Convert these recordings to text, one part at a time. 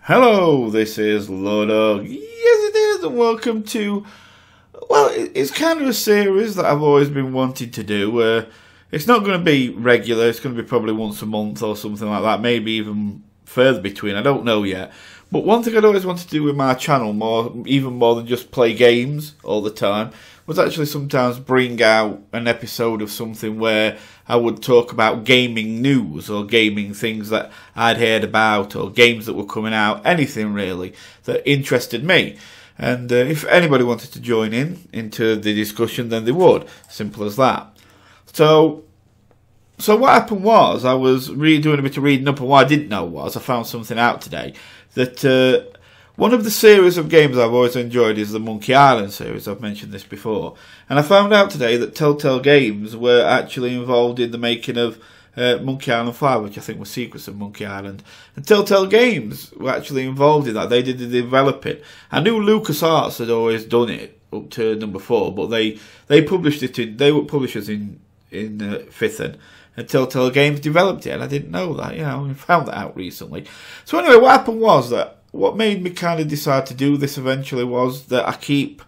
Hello, this is LordUg. Yes, it is, and welcome to, well, it's kind of a series that I've always been wanting to do. It's not going to be regular, it's going to be probably once a month or something like that, maybe even further between, I don't know yet. But one thing I'd always wanted to do with my channel, even more than just play games all the time, was actually sometimes bring out an episode of something where I would talk about gaming news or gaming things that I'd heard about or games that were coming out, anything really that interested me. And if anybody wanted to join into the discussion, then they would. Simple as that. So what happened was, I was doing a bit of reading up, and what I didn't know was, I found something out today, that one of the series of games I've always enjoyed is the Monkey Island series. I've mentioned this before. And I found out today that Telltale Games were actually involved in the making of Monkey Island 5, which I think was Secrets of Monkey Island. And Telltale Games were actually involved in that. They did develop it. I knew LucasArts had always done it up to number 4, but they published it they were publishers in 5th and Telltale Games developed it, and I didn't know that. I found that out recently. So anyway, what happened was that what made me kind of decide to do this eventually was that I keep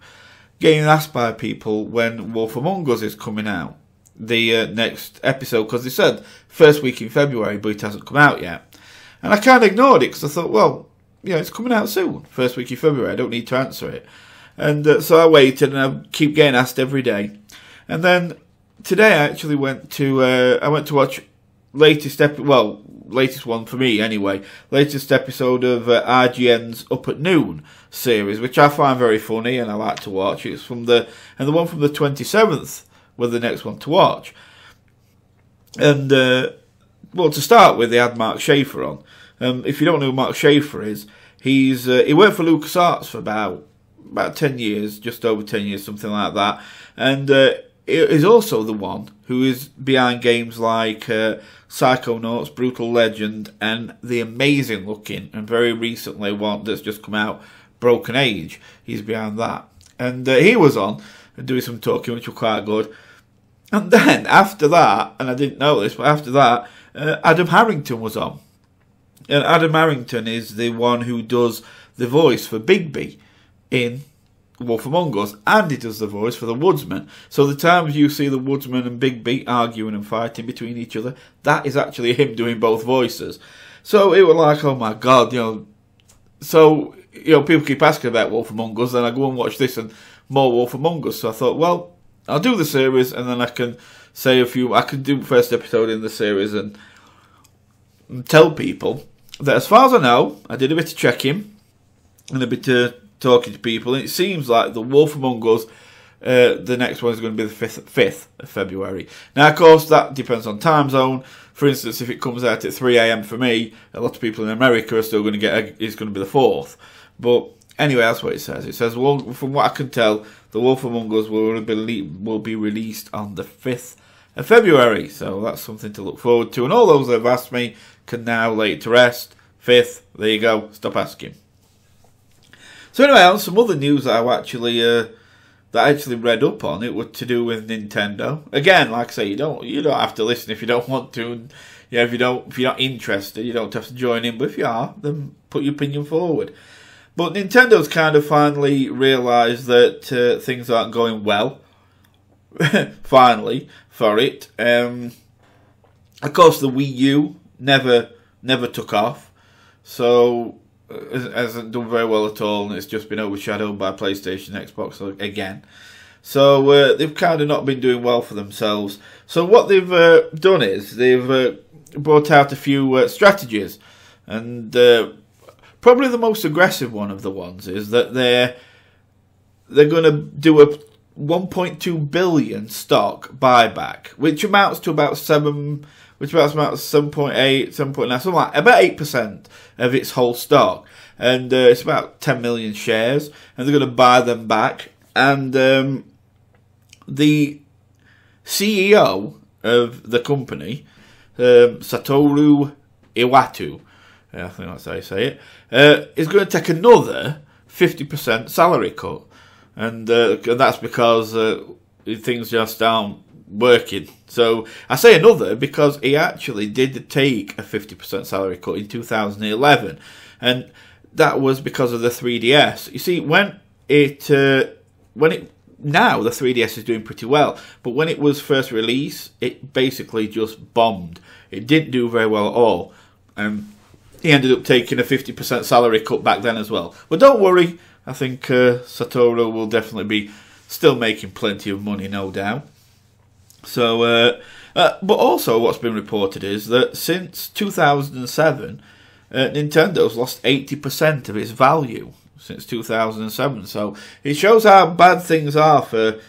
getting asked by people when Wolf Among Us is coming out, the next episode, because they said first week in February, but it hasn't come out yet. And I kind of ignored it because I thought, well, it's coming out soon, first week in February, I don't need to answer it. And so I waited, and I keep getting asked every day. And then today I actually went to watch latest one for me anyway, latest episode of IGN's Up at Noon series, which I find very funny and I like to watch. It's the one from the 27th was the next one to watch. And to start with, they had Mark Schaefer on. If you don't know who Mark Schaefer is, he worked for LucasArts for about 10 years, just over 10 years, something like that. And is also the one who is behind games like Psychonauts, Brutal Legend, and the amazing looking, and very recently one that's just come out, Broken Age. He's behind that. And he was on and doing some talking, which was quite good. And then after that, and I didn't know this, but after that, Adam Harrington was on. And Adam Harrington is the one who does the voice for Bigby in Wolf Among Us, and he does the voice for the Woodsman. So the times you see the Woodsman and Bigby arguing and fighting between each other, that is actually him doing both voices. So it was like, oh my god, So people keep asking about Wolf Among Us, then I go and watch this and more Wolf Among Us. So I thought, well, I'll do the series, and then I can say I can do the first episode in the series and tell people that as far as I know, I did a bit of checking and a bit of talking to people, and it seems like the Wolf Among Us, the next one is going to be the 5th of February. Now, of course, that depends on time zone. For instance, if it comes out at 3 a.m. for me, a lot of people in America are still going to it's going to be the 4th. But anyway, that's what it says. It says, well, from what I can tell, the Wolf Among Us will be released on the 5th of February. So that's something to look forward to. And all those that have asked me can now lay it to rest. 5th, there you go. Stop asking. So anyway, on some other news that I actually read up on, it was to do with Nintendo. Again, like I say, you don't have to listen if you don't want to, and if you're not interested, you don't have to join in. But if you are, then put your opinion forward. But Nintendo's kind of finally realised that things aren't going well. Finally, for it. Of course, the Wii U never took off, so hasn't done very well at all, and it's just been overshadowed by PlayStation, Xbox again. So they've kind of not been doing well for themselves. So what they've done is they've brought out a few strategies, and probably the most aggressive one of the ones is that they're going to do a 1.2 billion stock buyback, which amounts to about 7.8, 7.9, something like about 8% of its whole stock, and it's about 10 million shares, and they're going to buy them back. And the CEO of the company, Satoru Iwata, I think that's how you say it, is going to take another 50% salary cut, and that's because things just aren't working. So I say another because he actually did take a 50% salary cut in 2011, and that was because of the 3DS. You see, now the 3DS is doing pretty well, but when it was first released, it basically just bombed. It didn't do very well at all. He ended up taking a 50% salary cut back then as well. But don't worry, I think Satoru will definitely be still making plenty of money, no doubt. So, but also what's been reported is that since 2007, Nintendo's lost 80% of its value since 2007. So it shows how bad things are for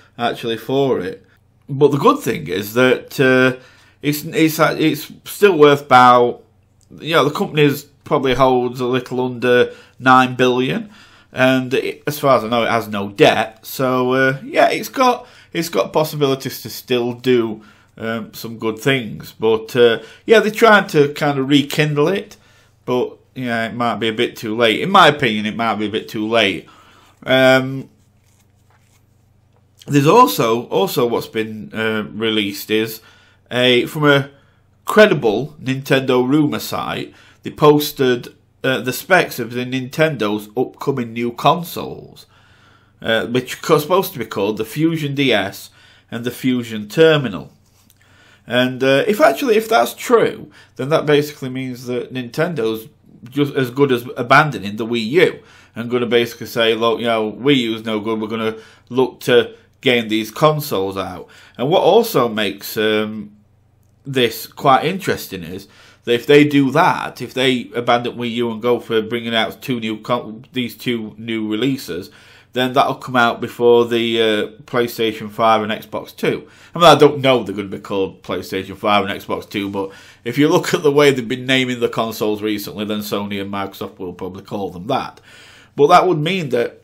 it. But the good thing is that it's still worth about, the company probably holds a little under 9 billion, and as far as I know, it has no debt. So it's got possibilities to still do some good things. But they're trying to kind of rekindle it, but it might be a bit too late. In my opinion, it might be a bit too late. There's also what's been released is from a credible Nintendo rumor site. They posted the specs of the Nintendo's upcoming new consoles, which are supposed to be called the Fusion DS and the Fusion Terminal. And if that's true, then that basically means that Nintendo's just as good as abandoning the Wii U and going to basically say, look, Wii U's no good. We're going to look to getting these consoles out. And what also makes this quite interesting is that if they do that, if they abandon Wii U and go for bringing out these two new releases, then that'll come out before the PlayStation 5 and Xbox 2. I mean, I don't know they're going to be called PlayStation 5 and Xbox 2, but if you look at the way they've been naming the consoles recently, then Sony and Microsoft will probably call them that. But that would mean that,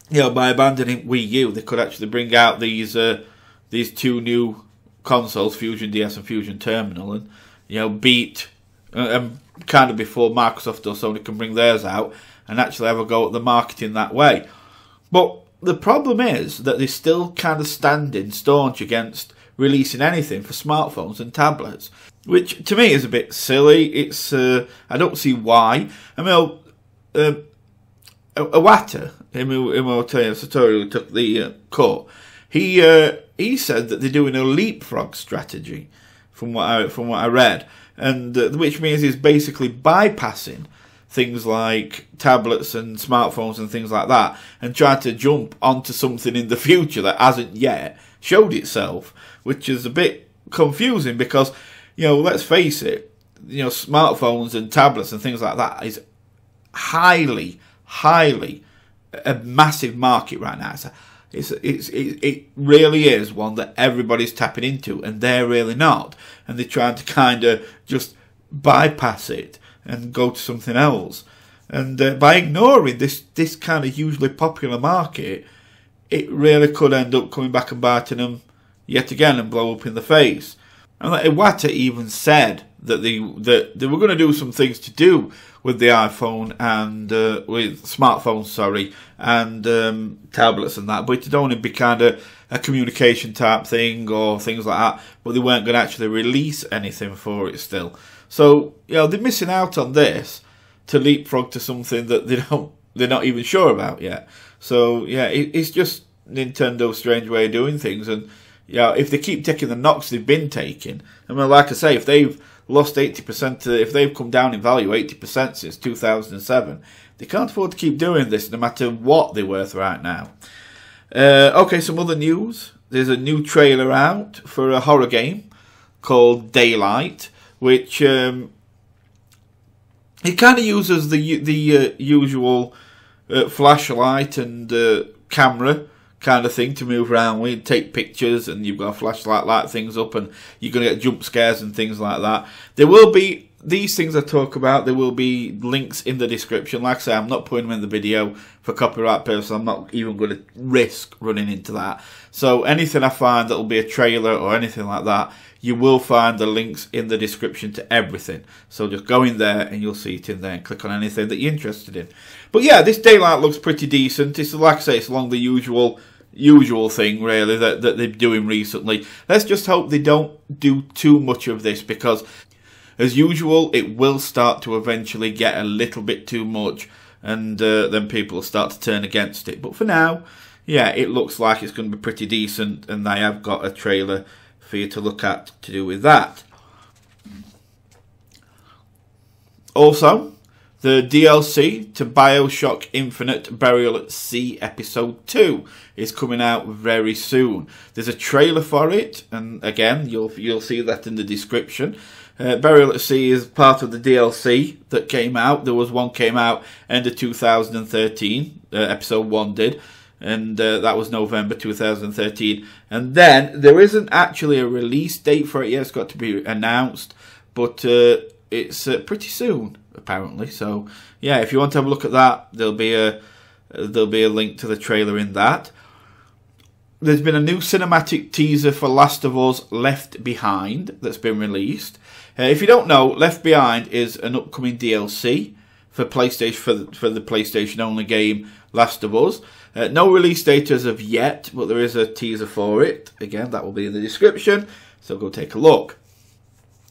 by abandoning Wii U, they could actually bring out these two new consoles, Fusion DS and Fusion Terminal, and beat kind of before Microsoft or Sony can bring theirs out and actually have a go at the marketing that way. But the problem is that they're still kind of standing staunch against releasing anything for smartphones and tablets, which to me is a bit silly. It's I don't see why. I mean, Iwata, Satoru took the cut. He said that they're doing a leapfrog strategy, from what I read, and which means he's basically bypassing things like tablets and smartphones and things like that, and trying to jump onto something in the future that hasn't yet showed itself, which is a bit confusing because, let's face it, smartphones and tablets and things like that is highly a massive market right now. It really is one that everybody's tapping into, and they're really not, and they're trying to kind of just bypass it and go to something else. And by ignoring this kind of hugely popular market, it really could end up coming back and biting them yet again and blow up in the face. And Iwata even said that they were going to do some things to do with the iPhone and with smartphones, and tablets and that, but it'd only be kind of a communication type thing or things like that. But they weren't going to actually release anything for it still. So they're missing out on this to leapfrog to something that they're not even sure about yet. So it's just Nintendo's strange way of doing things. And if they keep taking the knocks they've been taking, I mean, like I say, if they've lost 80%, if they've come down in value 80% since 2007, they can't afford to keep doing this no matter what they're worth right now. Okay, some other news. There's a new trailer out for a horror game called Daylight, which it kind of uses the usual flashlight and camera kind of thing to move around with, take pictures, and you've got a flashlight, light things up, and you're going to get jump scares and things like that. There will be these things I talk about. There will be links in the description. Like I say, I'm not putting them in the video for copyright purposes. I'm not even going to risk running into that. So anything I find that will be a trailer or anything like that, you will find the links in the description to everything. So just go in there and you'll see it in there and click on anything that you're interested in. But yeah, this Daylight looks pretty decent. It's like I say, it's along the usual thing really that they're doing recently. Let's just hope they don't do too much of this, because As usual, it will start to eventually get a little bit too much, and then people will start to turn against it. But for now, yeah, it looks like it's going to be pretty decent, and I have got a trailer for you to look at to do with that. Also, the DLC to BioShock Infinite Burial at Sea Episode 2 is coming out very soon. There's a trailer for it, and again, you'll see that in the description. Burial at Sea is part of the DLC that came out. There was one came out end of 2013, Episode 1 did, and that was November 2013. And then, there isn't actually a release date for it yet. It's got to be announced, but it's pretty soon, apparently. So yeah, if you want to have a look at that, there'll be a link to the trailer in that. There's been a new cinematic teaser for Last of Us Left Behind that's been released. If you don't know, Left Behind is an upcoming DLC for PlayStation for the PlayStation only game Last of Us. No release date as of yet, but there is a teaser for it. Again, that will be in the description, so go take a look.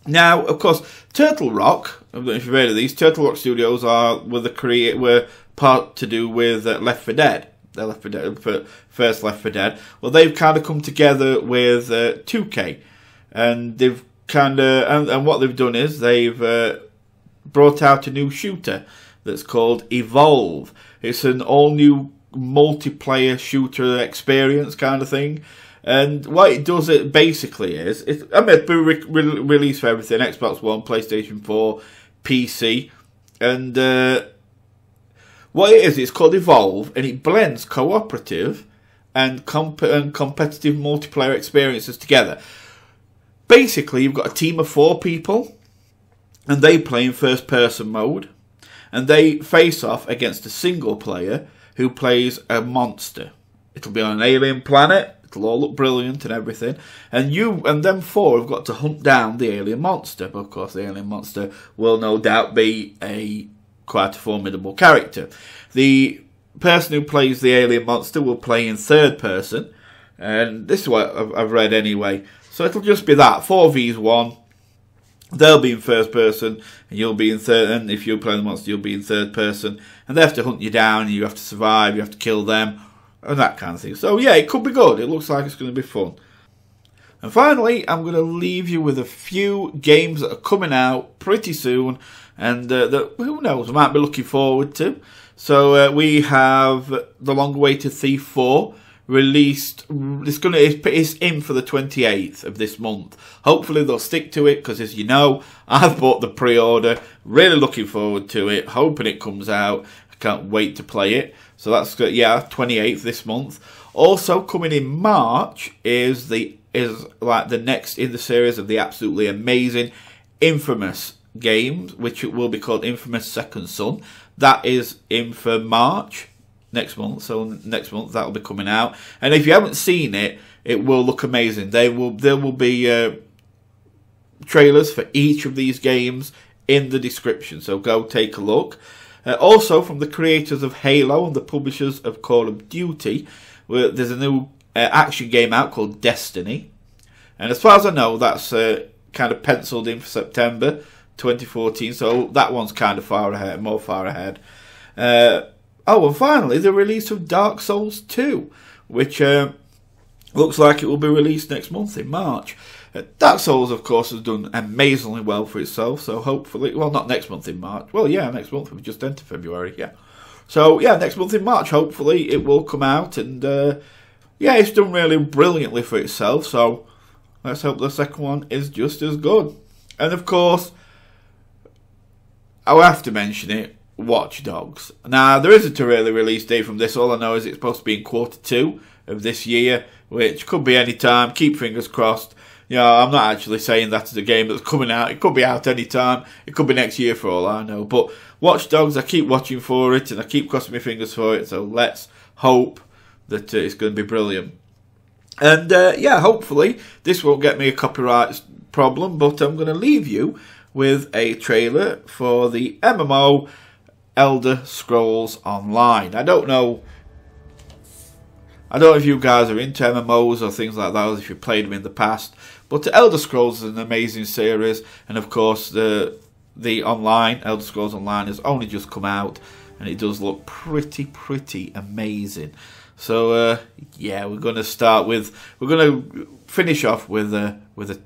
Now, of course, Turtle Rock, I don't know if you've heard of these, Turtle Rock Studios were part to do with Left 4 Dead. They're Left 4 Dead, first Left 4 Dead. Well, they've kind of come together with 2K, and they've and what they've done is they've brought out a new shooter that's called Evolve. It's an all-new multiplayer shooter experience kind of thing. And what it does, it basically is, it's been released for everything, Xbox One, PlayStation 4, PC, and what it is, it's called Evolve, and it blends cooperative and competitive multiplayer experiences together. Basically, you've got a team of 4 people, and they play in first-person mode, and they face off against a single player who plays a monster. It'll be on an alien planet. It'll all look brilliant and everything. And them 4 have got to hunt down the alien monster. But of course, the alien monster will no doubt be quite a formidable character. The person who plays the alien monster will play in third person. And this is what I've read anyway. So it'll just be that. 4v1. They'll be in first person, and you'll be in third. And if you play the monster, you'll be in third person. And they have to hunt you down, and you have to survive, you have to kill them, and that kind of thing. So yeah, it could be good. It looks like it's going to be fun. And finally, I'm going to leave you with a few games that are coming out pretty soon, and that, who knows, I might be looking forward to. So we have the long-awaited Thief 4 released. It's in for the 28th of this month. Hopefully they'll stick to it, because as you know, I've bought the pre-order. Really looking forward to it. Hoping it comes out. I can't wait to play it. So that's good. Yeah, 28th this month. Also coming in March is like the next in the series of the absolutely amazing Infamous games, which will be called Infamous Second Son. That is in for March next month. So next month that will be coming out. And if you haven't seen it, it will look amazing. There will be trailers for each of these games in the description. So go take a look. Also, from the creators of Halo and the publishers of Call of Duty, there's a new action game out called Destiny. And as far as I know, that's kind of penciled in for September 2014. So that one's kind of more far ahead. Oh, and finally, the release of Dark Souls 2, which looks like it will be released next month in March. Dark Souls, of course, has done amazingly well for itself, so hopefully, well, not next month in March. Well, yeah, next month, we've just entered February, yeah. So, yeah, next month in March, hopefully, it will come out, and, yeah, it's done really brilliantly for itself, so let's hope the second one is just as good. And, of course, I'll have to mention it, Watch Dogs. Now, there isn't a really release date from this. All I know is it's supposed to be in Q2 of this year, which could be any time. Keep fingers crossed. You know, I'm not actually saying that as a game that's coming out. It could be out any time. It could be next year for all I know. But Watch Dogs, I keep watching for it, and I keep crossing my fingers for it. So let's hope that it's going to be brilliant. And, yeah, hopefully this won't get me a copyright problem, but I'm going to leave you with a trailer for the MMO Elder Scrolls Online. I don't know if you guys are into MMOs or things like that, or if you've played them in the past, But Elder Scrolls is an amazing series, and of course the online Elder Scrolls Online has only just come out, and it does look pretty amazing. So yeah, we're going to finish off with a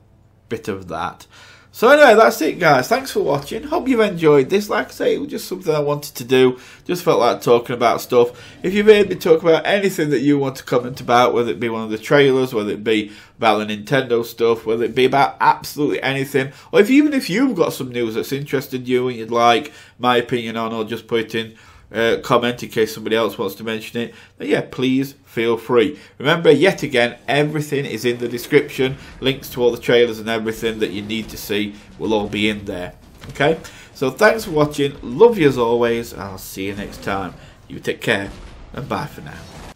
bit of that. So anyway, that's it, guys. Thanks for watching. Hope you've enjoyed this. Like I say, it was just something I wanted to do. Just felt like talking about stuff. If you've heard me talk about anything that you want to comment about, whether it be one of the trailers, whether it be about the Nintendo stuff, whether it be about absolutely anything, or even if you've got some news that's interested you and you'd like my opinion on, or just put it in comment in case somebody else wants to mention it, then yeah, please feel free. Remember, yet again, everything is in the description. Links to all the trailers and everything that you need to see will all be in there. Okay, so thanks for watching. Love you as always. I'll see you next time. You take care, and bye for now.